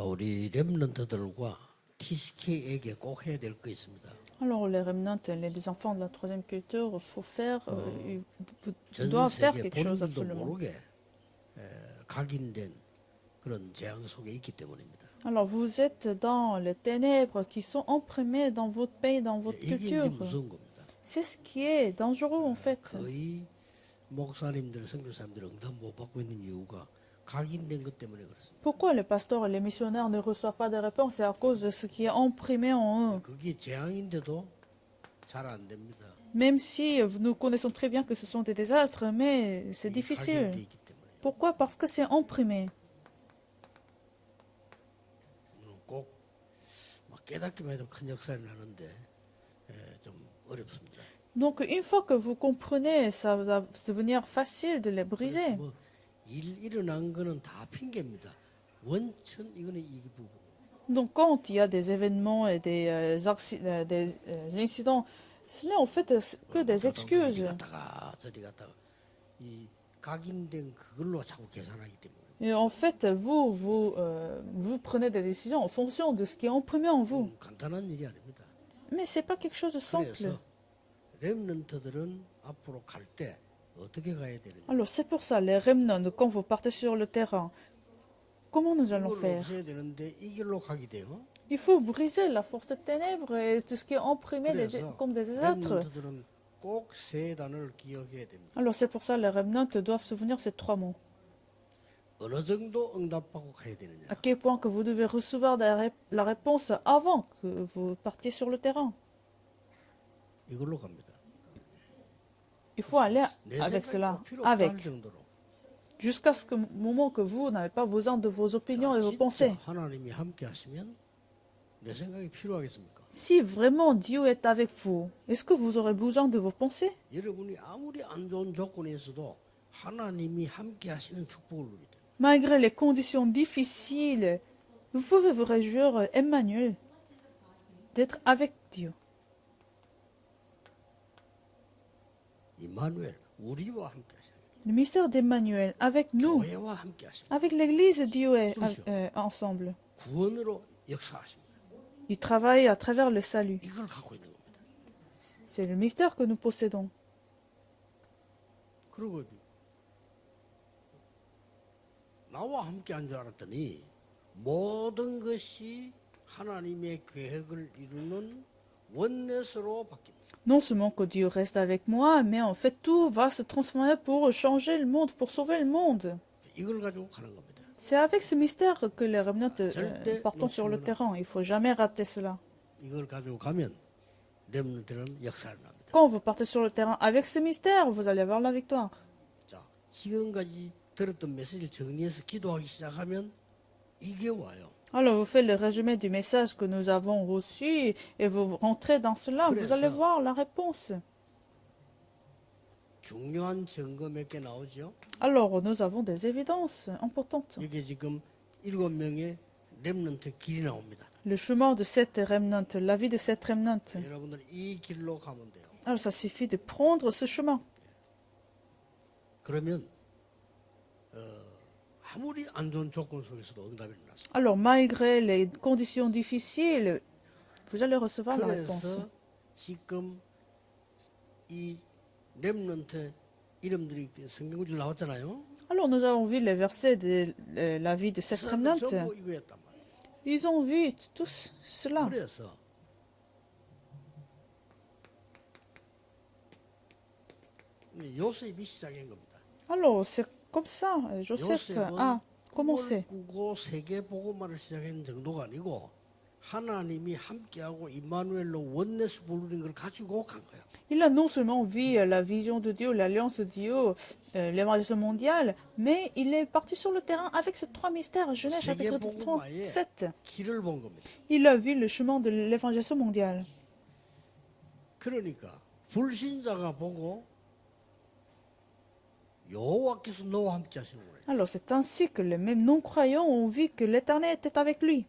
우리 렘넌트들과 TCK에게 꼭 해야 될 거 있습니다. Alors, les remnants, les enfants de la troisième culture, faut faire, vous 전 doivent faire 세계 quelque chose 본인들도 absolument. 모르게 각인된 그런 재앙 속에 있기 때문입니다. Alors, vous êtes dans les ténèbres qui sont imprimées dans votre pays, dans votre 이게 이제 culture. 무서운 겁니다. C'est ce qui est dangereux en fait. 거의 목사님들, 선교사님들 응답 못 받고 있는 이유가 각인된 것 때문에 그렇습니다. Pourquoi les pasteurs et les missionnaires ne reçoivent pas de réponse? C'est à cause de ce qui est imprimé en eux. 그게 재앙인데도 잘 안 됩니다. Même si nous connaissons très bien que ce sont des désastres, mais c'est 이게 difficile. 각인돼 있기 때문에 Pourquoi? Parce que c'est imprimé. 꼭막 깨닫기만 해도 큰 역사를 나는데 좀 어렵습니다. Donc une fois que vous comprenez, ça va devenir facile de les briser. 뭐 일 일어난 거는 다 핑계입니다. 원천 이거는 이 부분. Donc quand il y a des événements et des incidents, ce n'est en fait que des 어디 excuses. 갔다가 저리 갔다가 이 각인된 그걸로 자꾸 계산하기 때문에. Et en fait, vous prenez des décisions en fonction de ce qui est imprimé en vous. 간단한 일이 아닙니다. Mais c'est pas quelque chose de simple. 그래서 렘넌트들은 앞으로 갈 때 어떻게 가야 되느냐. Alors c'est pour ça, les remnants, quand vous partez sur le terrain, comment nous allons 이걸 faire? 없애야 되는데 이 길로 가게 돼요. Il faut briser la force des ténèbres et tout ce qui est imprimé 그래서 comme des désastres. 렘넌트들은 꼭 세 단어를 기억해야 됩니다. Alors c'est pour ça, les remnants doivent se souvenir ces trois mots. 어느 정도 응답받고 가야 되느냐. À quel point que vous devez recevoir la réponse avant que vous partiez sur le terrain. 이걸로 갑니다. Il faut aller 내 avec 생각이 cela, 꼭 필요 avec, 없을 정도로 jusqu'à ce moment que vous n'avez pas besoin de vos opinions et vos pensées. 진짜 하나님이 함께 하시면 내 생각이 필요하겠습니까? Si vraiment Dieu est avec vous, est-ce que vous aurez besoin de vos pensées? 여러분이 아무리 안 좋은 조건에서도 하나님이 함께 하시는 축복을 누리다. Malgré les conditions difficiles, vous pouvez vous réjouir, Emmanuel, d'être avec Dieu. 임마누엘 우리와 함께 하시는 Le mystère d'Emmanuel, avec nous, 교회와 함께 하시는 avec l'Église, Dieu est ensemble. 구원으로 역사하십니다. Il travaille à travers le salut. 이걸 갖고 있는 겁니다. C'est le mystère que nous possédons. 그리고 나와 함께 한 줄 알았더니 모든 것이 하나님의 계획을 이루는 원넷으로 바뀝니다. Non seulement que Dieu reste avec moi, mais en fait tout va se transformer pour changer le monde, pour sauver le monde. 이걸 가지고 가는 겁니다. C'est avec ce mystère que les remnants partent sur le terrain. Il ne faut jamais rater cela. 이걸 가지고 가면 렘넌트는 역사를 납니다. Quand vous partez sur le terrain avec ce mystère, vous allez avoir la victoire. 자, 지금까지 들었던 메시지를 정리해서 기도하기 시작하면 이게 와요. Alors vous faites le résumé du message que nous avons reçu et vous rentrez dans cela. Vous allez voir la réponse. 중요한 증거 몇 개 나오죠. Alors nous avons des évidences importantes. 이게 지금 7명의 렘넌트 길이 나옵니다. Le chemin de cette remnant, la vie de cette remnant. 여러분들 이 길로 가면 돼요. Alors ça suffit de prendre ce chemin. 그러면 아무리 안 좋은 조건 속에서도 응답이 일어났습니다. Alors malgré les conditions difficiles, vous allez recevoir la réponse. 그래서 지금 이 렘넌트 이름들이 성경구절 나왔잖아요. Alors nous avons vu les versets de la vie de cette remnant. 전부 이거였단 말이에요. Ils ont vu tous cela. 그래서 요셉이 시작한 겁니다. Alors c'est comme ça, Joseph a commencé. 꾸고 세계 복음화를 시작한 정도가 아니고 하나님이 함께하고 임마누엘로 원내스 부르는 걸 가지고 간 거예요. Il a non seulement vu la vision de Dieu, l'alliance de Dieu, l'évangile mondial, mais il est parti sur le terrain avec ces trois mystères. Genèse chapitre 37. 길을 본 겁니다. Il a vu le chemin de l'évangile mondial. 그러니까 불신자가 보고 여호와께서 너와 함께 하시는 거예요. Alors c'est ainsi que les mêmes non-croyants ont vu que l'Éternel était avec lui.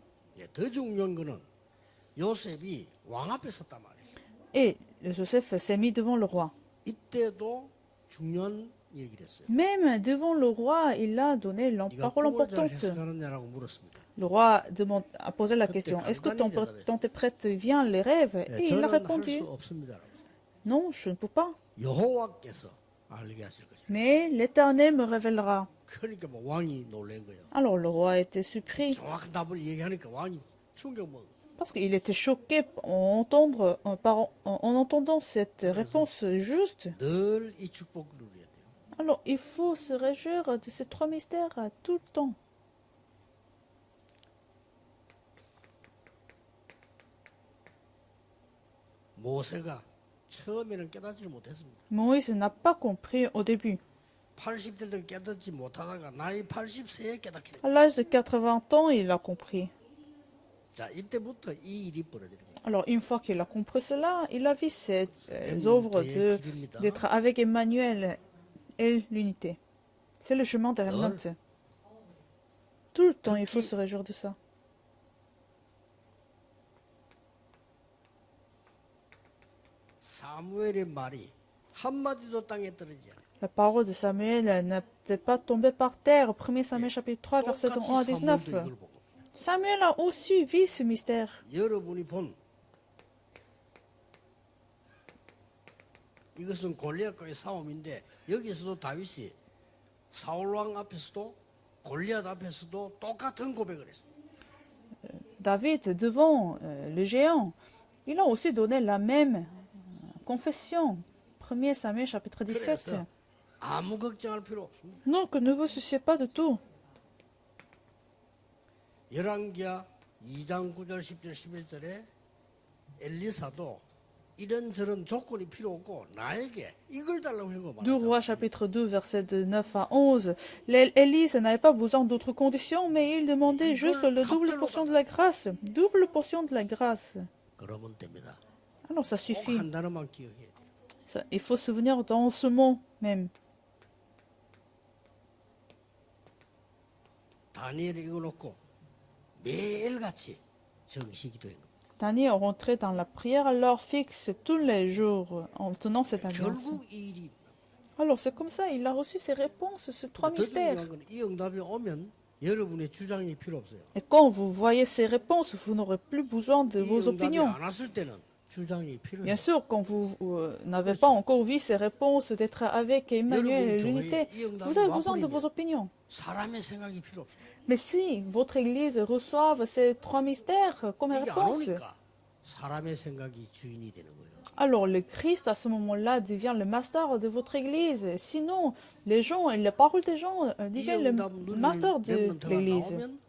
더 중요한 거는 요셉이 왕 앞에 섰단 말이에요. Et Joseph s'est mis devant le roi. 이때도 중요한 얘기를 했어요. Même devant le roi, il a donné une 네가 parole 꿈을 잘 importante. 해석하느냐라고 물었습니다. Le roi a posé la question, est-ce que ton interprète vient les rêves? 예, Et il a 저는 할 répondu, 수 없습니다. non, je ne peux pas. 여호와께서 알게 하실 것이다. Mais l'Éternel me révélera. 그러니까 뭐 왕이 놀란 거예요. Alors le roi était surpris 정확한 답을 얘기하니까 왕이 충격 먹어. parce qu'il était choqué en entendant cette réponse juste. 늘 이 축복을 누려야 돼요. Alors il faut se réjouir de ces trois mystères tout le temps. 모세가 처음에는 깨닫지 못했습니다. Moïse n'a pas compris au début. 80대 때 깨닫지 못하다가 나이 80세에 깨닫게 됩니다. À l'âge de 80 ans, il a compris. 자, 이때부터 이 일이 벌어지는 거예요. Alors, une fois qu'il a compris cela, il a vu ces œuvres d'être avec Emmanuel et l'unité. C'est le chemin de Remnant. Tout le temps, il faut se réjouir de ça. 사무엘의 말이 한마디도 땅에 떨어지지 않아요. La parole de Samuel n'était pas tombée par terre. 1 Samuel chapitre 3, verset 1 à 19. 사무엘도 이걸 보고 Samuel a aussi vu ce mystère. 여러분이 본 이것은 골리앗과의 싸움인데 여기서도 다윗이 사울 왕 앞에서도 골리앗 앞에서도 똑같은 고백을 했어요. David, devant le géant, il a aussi donné la même confession. 1 Samuel chapitre 17. 그래서 아무 걱정할 필요 없습니다. Donc, ne vous souciez pas de tout. 열왕기하 2장 9절 10절 11절에 엘리사도 이런저런 조건이 필요 없고 나에게 이걸 달라고 한 거 2 말이죠. Rois chapitre 2 verset de 9 à 11. Élise n'avait pas besoin d'autres conditions, mais il demandait juste le double portion de la grâce. Double portion de la grâce. 그러면 됩니다. Alors ça 꼭 suffit. 한 단어만 기억해야 돼요. Il faut se souvenir dans ce mot même. 다니엘이 이거 놓고 매일같이 정시 기도한 겁니다. Daniel rentrait dans la prière à l'heure fixe tous les jours en tenant cette alliance. 결국 이 일이 Alors c'est comme ça, il a reçu ses réponses, ces trois 더 mystères. 중요한 건 이 응답이 오면 여러분의 주장이 필요 없어요. Et quand vous voyez ces réponses, vous n'aurez plus besoin de 이 vos 응답이 opinions. 안 왔을 때는 주장이 필요해요. Bien sûr, quand vous n'avez pas encore vu ces réponses d'être avec Emmanuel et l'unité, vous avez besoin de vos opinions. 사람의 생각이 필요 없어요. Mais si votre Église reçoit ces trois mystères comme 이게 안 réponse, 오니까 사람의 생각이 주인이 되는 거예요. alors le Christ à ce moment-là devient le master de votre Église. Sinon, les gens et les paroles des gens 이 deviennent 응답 le master de 렘넌트가 l'Église. 나오면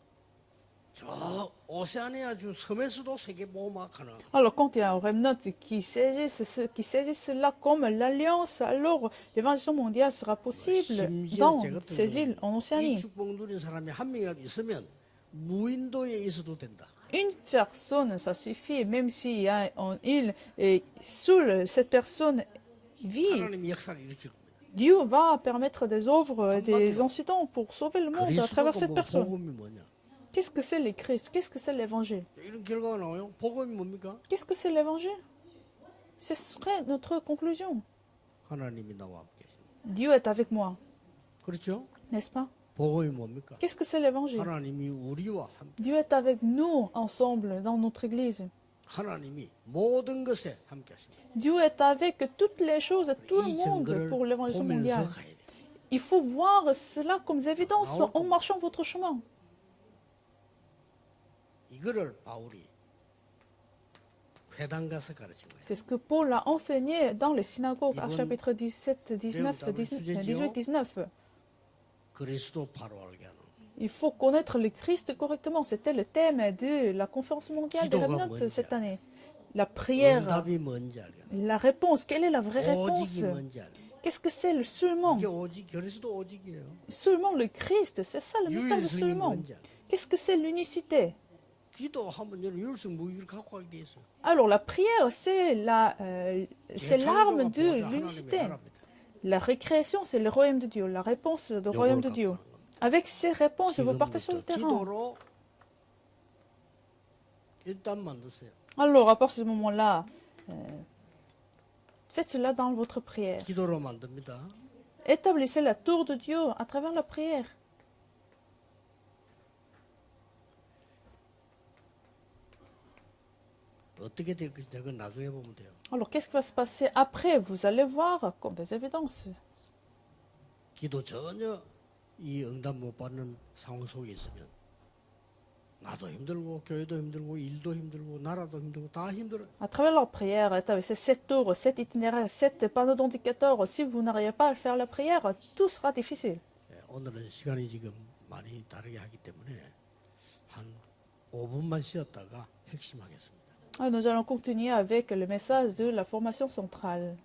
저 오세아니아주 섬에서도 세계보호막하는 Alors, quand il y a un remnant qui saisit cela comme l'alliance, alors l'évangélisation mondiale sera possible dans ces îles en 이 Océanie. 축복 누린 사람이 한 명이라도 있으면 무인도에 있어도 된다. Une personne, ça suffit, même s'il y a une île et sous cette personne vit, 하나님이 역사를 일으킬 겁니다. Dieu va permettre des œuvres, des incidents pour sauver le monde à travers cette 그리스도가 personne. 복음이 뭐냐? Qu'est-ce que c'est le Christ? Qu'est-ce que c'est l'évangile? 이런 결과가 나와요. 복음이 뭡니까? Qu'est-ce que c'est l'évangile? Ce serait notre conclusion. 하나님이 나와 함께 계십니다. Dieu est avec moi, 그렇죠? n'est-ce pas? 복음이 뭡니까? Qu'est-ce que c'est l'évangile? 하나님이 우리와 함께 Dieu est avec nous ensemble dans notre église. 하나님이 모든 것에 함께 하십니다. Dieu est avec toutes les choses et tout 이 le monde 증거를 pour l'évangile 보면서 mondial. 가야 돼요. Il faut voir cela comme évidence en marchant votre chemin. 이거를 바울이 회당 가서 가르친 거예요. C'est ce que Paul a enseigné dans les synagogues à chapitre 17, 18, 19. 그리스도 바로 알게 하는. Il faut connaître le Christ correctement. C'était le thème de la conférence mondiale des 기도가 Remnants 뭔지 cette année. La prière, 응답이 뭔지 알게 하는. la réponse. Quelle est la vraie réponse? 오직이 뭔지 알게 하는. Qu'est-ce que c'est le seulement? 이게 오직 그리스도 오직이에요. Seulement le Christ, c'est ça le mystère de 유일성이 seulement. 뭔지 알게. Qu'est-ce que c'est l'unicité? 기도하면 여러분 유일성 무기를 갖고 가게 돼 있어요. Alors la prière, c'est l'arme de l'unicité. La récréation, c'est le royaume de Dieu. La réponse du royaume de Dieu. Avec ces réponses, vous partez sur le terrain. 기도로 일단 만드세요. Alors, à partir de ce moment-là, faites cela dans votre prière. 기도로 만듭니다. Établissez la tour de Dieu à travers la prière. 어떻게 될 것인지 그건 나중에 보면 돼요. Alors, qu'est-ce qui va se passer après? Vous allez voir comme des évidences. 기도 전혀 이 응답 못 받는 상황 속에 있으면 나도 힘들고 교회도 힘들고 일도 힘들고 나라도 힘들고 다 힘들어요. À travers leur prière, établissez 7 tours, 7 itinéraires, 7 panneaux d'indicateurs. Si vous n'arrivez pas à faire la prière, tout sera difficile. 예, 오늘은 시간이 지금 많이 다르게 하기 때문에 한 5분만 쉬었다가 핵심하겠습니다. Nous allons continuer avec le message de la formation centrale.